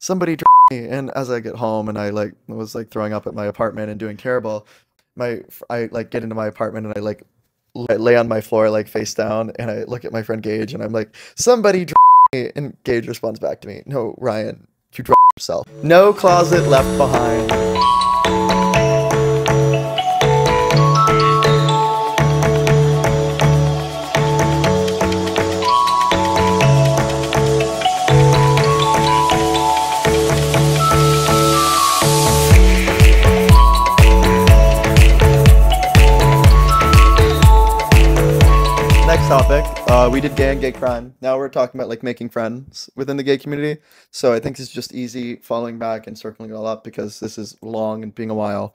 somebody me. And as I get home and I like was like throwing up at my apartment and doing terrible, I like get into my apartment and I like lay on my floor like face down and I look at my friend Gage and I'm like, somebody me. And Gage responds back to me, no, Ryan, you yourself. No closet left behind. Next topic, we did gay and gay crime. Now we're talking about like making friends within the gay community. So I think it's just easy following back and circling it all up because this is long and being a while.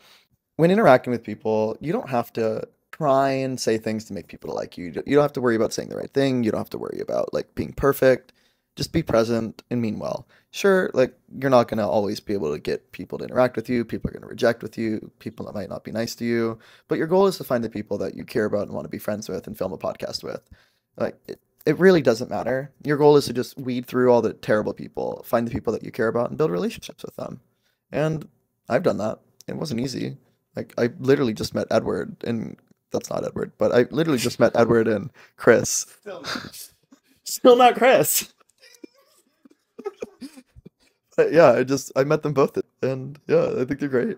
When interacting with people, you don't have to try and say things to make people like you. You don't have to worry about saying the right thing. You don't have to worry about like being perfect. Just be present and mean well. Sure, like you're not gonna always be able to get people to interact with you. People are gonna reject with you. People that might not be nice to you. But your goal is to find the people that you care about and want to be friends with and film a podcast with. Like it really doesn't matter. Your goal is to just weed through all the terrible people, find the people that you care about, and build relationships with them. And I've done that. It wasn't easy. Like I literally just met Edward, and that's not Edward, but I literally just met Edward and Chris. Still not Chris. But yeah, I met them both, and yeah, I think they're great.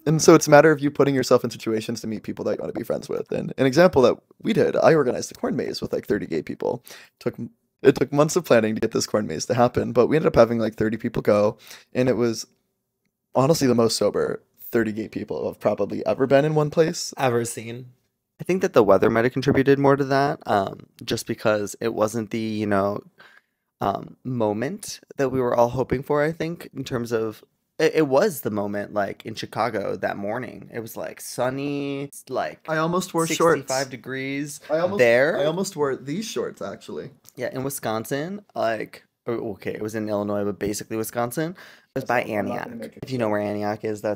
And so it's a matter of you putting yourself in situations to meet people that you want to be friends with. And an example that we did, I organized a corn maze with like 30 gay people. It took months of planning to get this corn maze to happen, but we ended up having like 30 people go, and it was honestly the most sober 30 gay people have probably ever been in one place. Ever seen. I think that the weather might have contributed more to that, just because it wasn't the, moment that we were all hoping for, I think, in terms of it was the moment like in Chicago that morning. It was like sunny, like I almost wore 65 shorts. degrees I there. almost wore these shorts actually. Yeah, in Wisconsin, okay, it was in Illinois, but basically Wisconsin. It was by I'm not gonna Antioch. make it If you know where Antioch is, I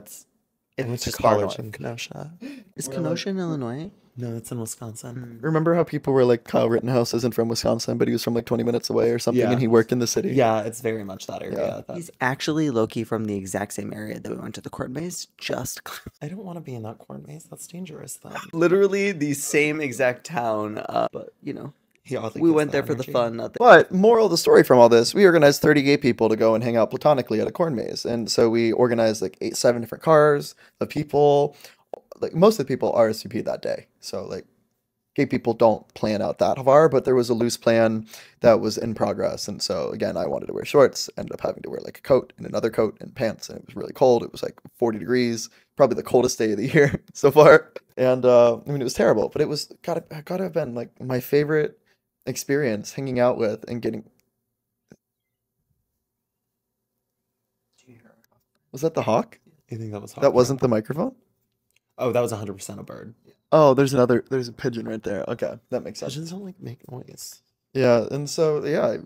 went it's to just far college north. in Kenosha. Is We're Kenosha in Illinois? No, it's in Wisconsin. Remember how people were like, Kyle Rittenhouse isn't from Wisconsin, but he was from like 20 minutes away or something, Yeah. and he worked in the city? Yeah, it's very much that area. Yeah. He's actually low-key from the exact same area that we went to the court maze. Just I don't want to be in that corn maze. That's dangerous, though. literally the same exact town. But He oddly we gives went that there for the energy. fun. Not the But moral of the story from all this, we organized 30 gay people to go and hang out platonically at a corn maze. And so we organized like 7 different cars of people. Like most of the people RSVP that day. So like gay people don't plan out that far, but there was a loose plan that was in progress. And so again, I wanted to wear shorts, ended up having to wear like a coat and another coat and pants. And it was really cold. It was like 40 degrees, probably the coldest day of the year so far. And I mean, it was terrible, but it was gotta have been like my favorite experience hanging out with and getting. Was that the hawk? You think that was That wasn't the microphone? Oh, that was 100% a bird. Oh, there's a pigeon right there. Okay, that makes sense. Pigeons don't like make noise. Yeah, and so yeah, I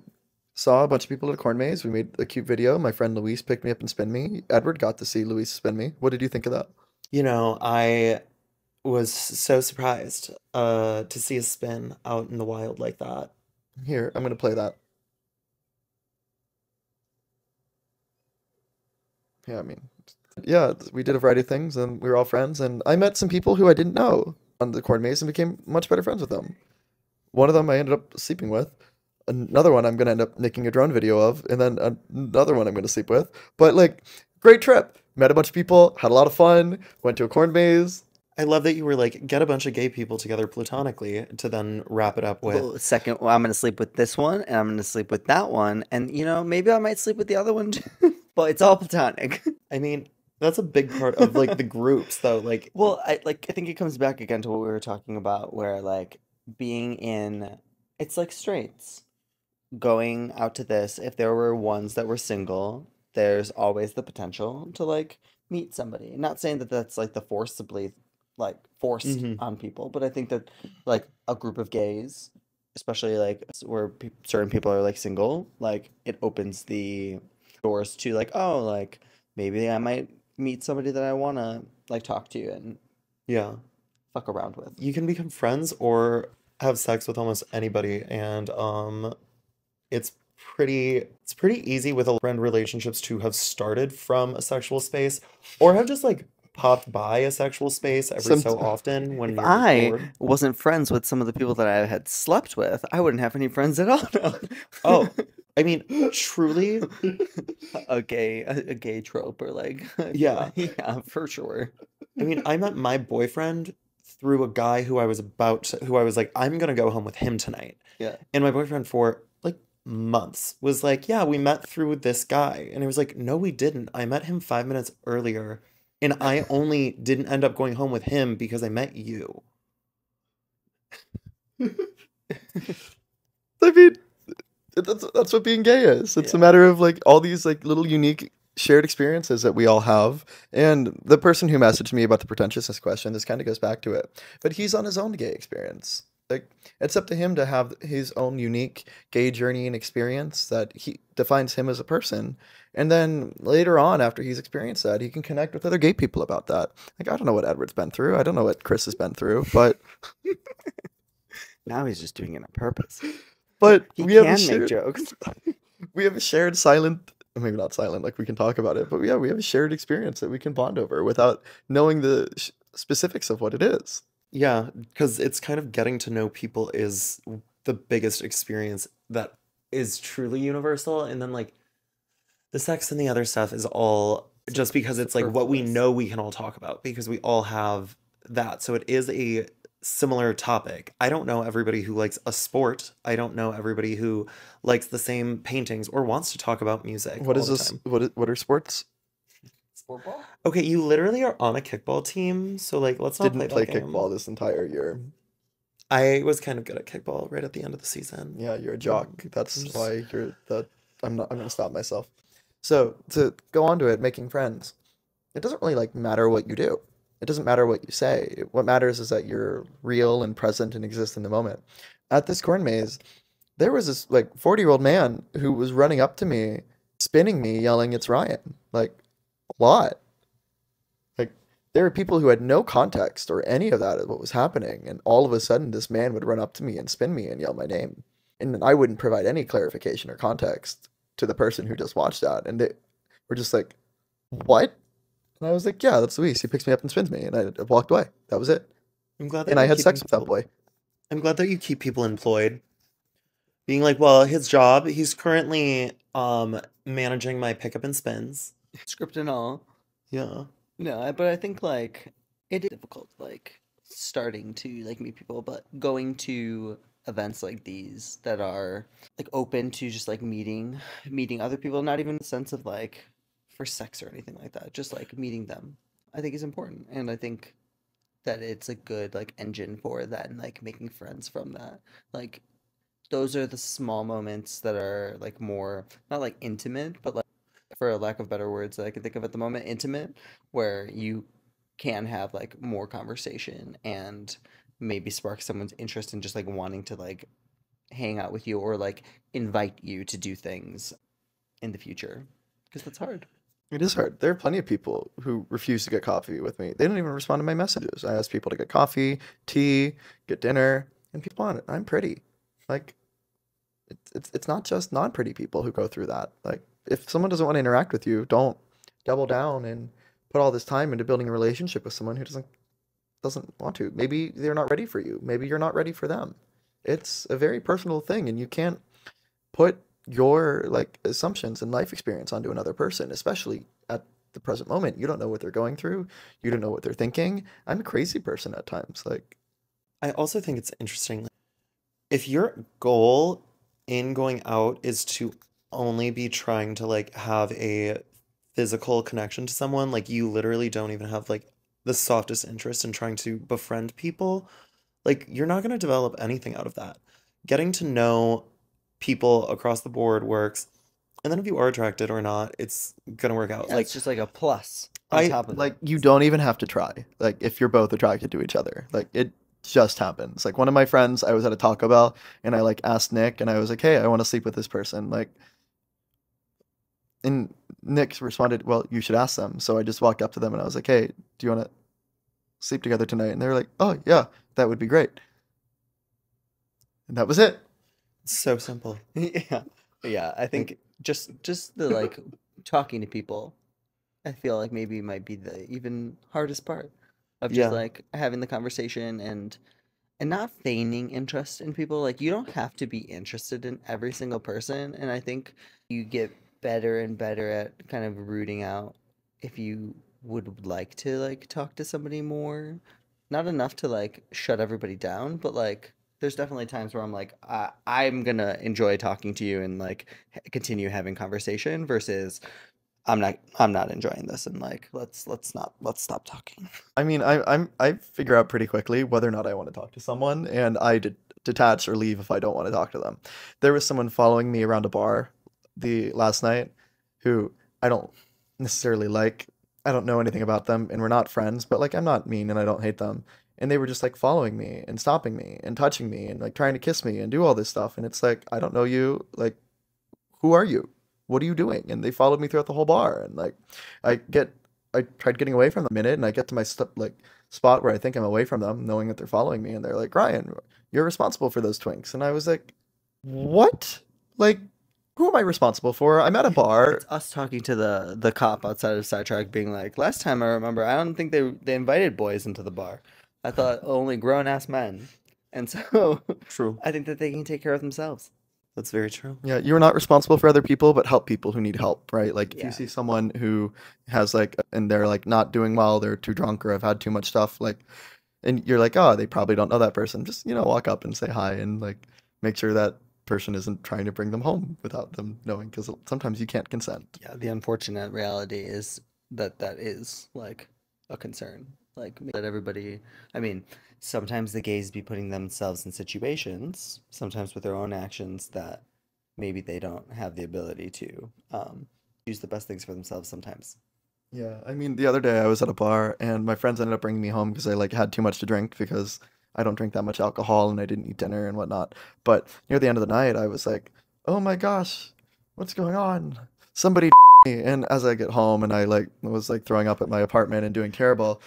saw a bunch of people at a corn maze. We made a cute video. My friend Luis picked me up and spin me. Edward got to see Luis spin me. What did you think of that? I was so surprised to see a spin out in the wild like that. Here, I'm gonna play that. Yeah, I mean, yeah, we did a variety of things, and we were all friends. And I met some people who I didn't know on the corn maze and became much better friends with them. One of them I ended up sleeping with. Another one I'm gonna end up making a drone video of, and then another one I'm gonna sleep with. But like, great trip. Met a bunch of people, had a lot of fun. Went to a corn maze. I love that you were like, get a bunch of gay people together platonically to then wrap it up with. well, I'm gonna sleep with this one, and I'm gonna sleep with that one, and maybe I might sleep with the other one too. But it's all platonic. I mean, that's a big part of like the groups, though. Like, Well, I think it comes back again to what we were talking about, where like being in, it's like straights. Going out to this, if there were ones that were single, there's always the potential to like meet somebody. Not saying that that's like the forcibly forced Mhm. on people, but I think that like a group of gays, especially like where certain people are like single, like it opens the doors to like, oh, like maybe I might meet somebody that I want to like talk to and yeah, fuck around with. you can become friends or have sex with almost anybody, and it's pretty easy with friend relationships to have started from a sexual space or have just like popped by a sexual space every so often when If you're I bored. wasn't friends with some of the people that I had slept with, I wouldn't have any friends at all. No. Oh, I mean, truly, a gay trope or like yeah. yeah, for sure. I mean, I met my boyfriend through a guy who I was like, I'm gonna go home with him tonight. Yeah. And my boyfriend for like months was like, yeah, we met through this guy. And I was like, no, we didn't. I met him 5 minutes earlier. And I only didn't end up going home with him because I met you. I mean, that's what being gay is. It's a matter of like all these like little unique shared experiences that we all have. And the person who messaged me about the pretentiousness question, this kind of goes back to it. But he's on his own gay experience. Like it's up to him to have his own unique gay journey and experience that he defines him as a person. And then later on, after he's experienced that, he can connect with other gay people about that. Like I don't know what Edward's been through. I don't know what Chris has been through, but Now he's just doing it on purpose. but He we have can a make shared, jokes. we have a shared silent, maybe not silent, like we can talk about it, but yeah, we have a shared experience that we can bond over without knowing the specifics of what it is. Yeah, because it's kind of getting to know people is the biggest experience that is truly universal. And then like the sex and the other stuff is all just because it's like what we know we can all talk about because we all have that. So it is a similar topic. I don't know everybody who likes a sport. I don't know everybody who likes the same paintings or wants to talk about music What all is the this? time. What are sports? Sport ball? Okay, you literally are on a kickball team, so like let's not Didn't play play that game. kickball this entire year. I was kind of good at kickball right at the end of the season. Yeah, you're a jock. That's why you're the. I'm not. I'm gonna stop myself. So to go on to it, making friends. It doesn't really like matter what you do. It doesn't matter what you say. What matters is that you're real and present and exist in the moment. At this corn maze, there was this like 40-year-old man who was running up to me, spinning me, yelling, "It's Ryan!" Like a lot. Like there were people who had no context or any of that of what was happening, and all of a sudden this man would run up to me and spin me and yell my name, and I wouldn't provide any clarification or context to the person who just watched that, and they were just like, "What?" And I was like, "Yeah, that's Luis. He picks me up and spins me," and I walked away. That was it. I'm glad that And I you're had keeping sex with that people- boy. I'm glad that you keep people employed. Being like, well, his job, he's currently managing my pickup and spins. Script and all. Yeah. No, but I think like it is difficult, like starting to like meet people, but going to events like these that are like open to just like meeting other people, not even in the sense of like for sex or anything like that, just like meeting them, I think is important, and I think that it's a good like engine for that and like making friends from that. Like those are the small moments that are like more not like intimate, but like for a lack of better words that I can think of at the moment, intimate, where you can have like more conversation and maybe spark someone's interest in just like wanting to like hang out with you or like invite you to do things in the future because that's hard. It is hard. There are plenty of people who refuse to get coffee with me. They don't even respond to my messages. I ask people to get coffee, tea, get dinner, and people on it. I'm pretty. Like, it's not just non-pretty people who go through that. Like, if someone doesn't want to interact with you, don't double down and put all this time into building a relationship with someone who doesn't want to. Maybe they're not ready for you. Maybe you're not ready for them. It's a very personal thing, and you can't put your like assumptions and life experience onto another person, especially at the present moment. You don't know what they're going through. You don't know what they're thinking. I'm a crazy person at times. Like, I also think it's interesting. If your goal in going out is to only be trying to like have a physical connection to someone, like you literally don't even have like the softest interest in trying to befriend people, like you're not going to develop anything out of that. Getting to know people across the board works. And then if you are attracted or not, it's gonna work out. Yeah, like it's just like a plus on top of like you don't even have to try. Like if you're both attracted to each other, like it just happens. Like one of my friends, I was at a Taco Bell and I like asked Nick and I was like, "Hey, I want to sleep with this person." Like, and Nick responded, "Well, you should ask them." So I just walked up to them and I was like, "Hey, do you want to sleep together tonight?" And they were like, "Oh yeah, that would be great." And that was it. It's so simple. yeah. Yeah, I think just the like talking to people, I feel like maybe might be the even hardest part of just Yeah. like having the conversation and not feigning interest in people. Like you don't have to be interested in every single person, and I think you get better and better at kind of rooting out if you would like to like talk to somebody more. Not enough to like shut everybody down, but like there's definitely times where I'm like I'm gonna enjoy talking to you and like continue having conversation versus I'm not enjoying this and like let's stop talking. I mean, I figure out pretty quickly whether or not I want to talk to someone, and I detach or leave if I don't want to talk to them. There was someone following me around a bar the last night who I don't necessarily like. I don't know anything about them, and we're not friends, but like I'm not mean and I don't hate them. And they were just like following me and stopping me and touching me and like trying to kiss me and do all this stuff. And it's like, I don't know you. Like, who are you? What are you doing? And they followed me throughout the whole bar. And like, I tried getting away from them a minute, and I get to my spot where I think I'm away from them, knowing that they're following me, and they're like, Ryan, you're responsible for those twinks. And I was like, what? Like, who am I responsible for? I'm at a bar. It's us talking to the cop outside of Sidetrack being like, last time I remember, I don't think they invited boys into the bar. I thought only grown ass men. And so True. I think that they can take care of themselves. That's very true. Yeah, you're not responsible for other people, but help people who need help, right? Like if Yeah. you see someone who has like, and they're like not doing well, they're too drunk or have had too much stuff, like, and you're like, oh, they probably don't know that person. Just, walk up and say hi and like make sure that person isn't trying to bring them home without them knowing, because sometimes you can't consent. Yeah, the unfortunate reality is that is like a concern. Like that everybody, I mean, sometimes the gays be putting themselves in situations, sometimes with their own actions that maybe they don't have the ability to choose the best things for themselves sometimes. Yeah, I mean, the other day I was at a bar and my friends ended up bringing me home because I like had too much to drink because I don't drink that much alcohol and I didn't eat dinner and whatnot. But near the end of the night, I was like, oh my gosh, what's going on? Somebody me. And as I get home and I like was like throwing up at my apartment and doing terrible,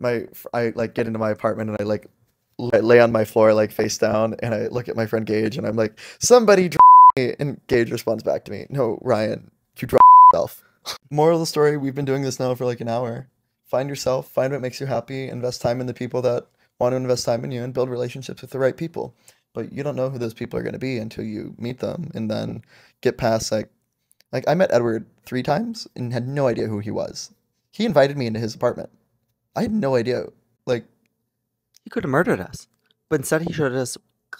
I like get into my apartment and I like lay on my floor like face down and I look at my friend Gage and I'm like, somebody me. And Gage responds back to me, no, Ryan, you yourself. Moral of the story, we've been doing this now for like an hour. Find yourself, find what makes you happy, invest time in the people that want to invest time in you, and build relationships with the right people. But you don't know who those people are going to be until you meet them and then get past like I met Edward 3 times and had no idea who he was. He invited me into his apartment. I had no idea. Like, He could have murdered us, but instead he showed us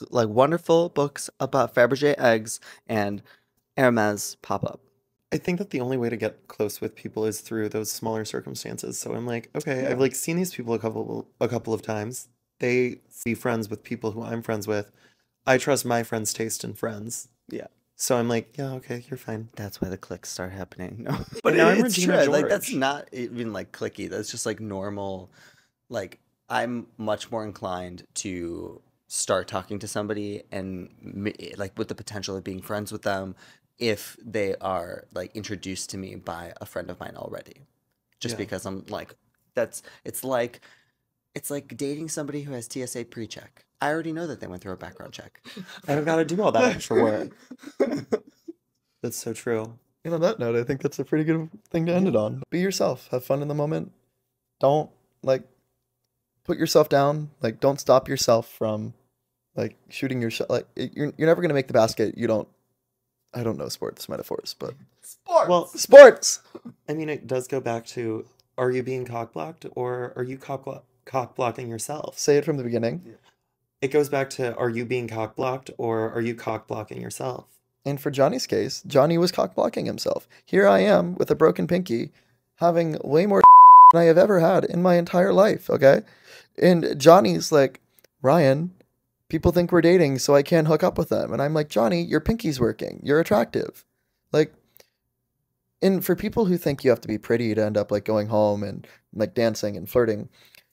like wonderful books about Fabergé eggs and Hermes pop-up. I think that the only way to get close with people is through those smaller circumstances. So I'm like, okay, Yeah. I've like seen these people a couple of times. They be friends with people who I'm friends with. I trust my friends' taste in friends. Yeah. So I'm like, yeah, okay, you're fine. That's why the clicks start happening. No, But but now I'm it's Regina true. Like that's George. not even like clicky. That's just like normal. Like I'm much more inclined to start talking to somebody and like with the potential of being friends with them if they are like introduced to me by a friend of mine already. Just Yeah. because I'm like it's like dating somebody who has TSA pre-check. I already know that they went through a background check. I don't gotta do all that extra work. That's so true. and on that note, I think that's a pretty good thing to end it on. Be yourself. Have fun in the moment. Don't like put yourself down. Like don't stop yourself from like shooting your shot. Like you're never gonna make the basket. I don't know sports metaphors, but Well, sports. I mean, it does go back to, are you being cock-blocked or are you cock-blocking yourself? Say it from the beginning. It goes back to, are you being cock-blocked or are you cock-blocking yourself? And for Johnny's case, Johnny was cock blocking himself. Here I am with a broken pinky, having way more than I have ever had in my entire life. Okay, and Johnny's like, Ryan, people think we're dating, so I can't hook up with them. And I'm like, Johnny, your pinky's working. You're attractive. Like, and for people who think you have to be pretty to end up like going home and like dancing and flirting,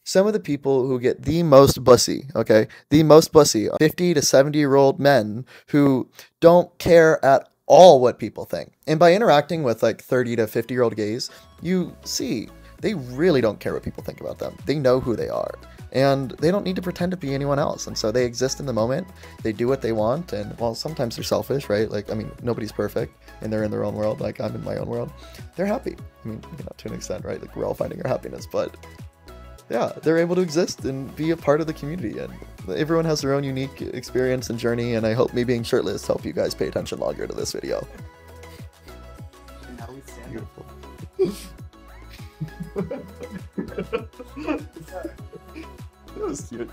some of the people who get the most bussy, okay, the most bussy, 50 to 70-year-old men who don't care at all what people think. And by interacting with like 30 to 50-year-old gays, you see they really don't care what people think about them. They know who they are. and they don't need to pretend to be anyone else. And so they exist in the moment. They do what they want, and well, sometimes they're selfish, right? Like, I mean, nobody's perfect, and they're in their own world. Like, I'm in my own world. They're happy. I mean, you know, to an extent, right? Like, we're all finding our happiness, but yeah, they're able to exist and be a part of the community, and everyone has their own unique experience and journey, and I hope me being shirtless help you guys pay attention longer to this video. And now we stand. Beautiful. That was cute.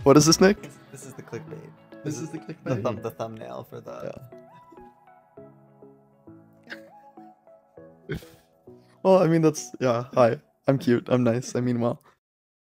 What is this, Nick? This is the clickbait. This is the clickbait. The thumbnail for the. Yeah. Well, I mean, that's, yeah, hi. I'm cute. I'm nice. I mean well.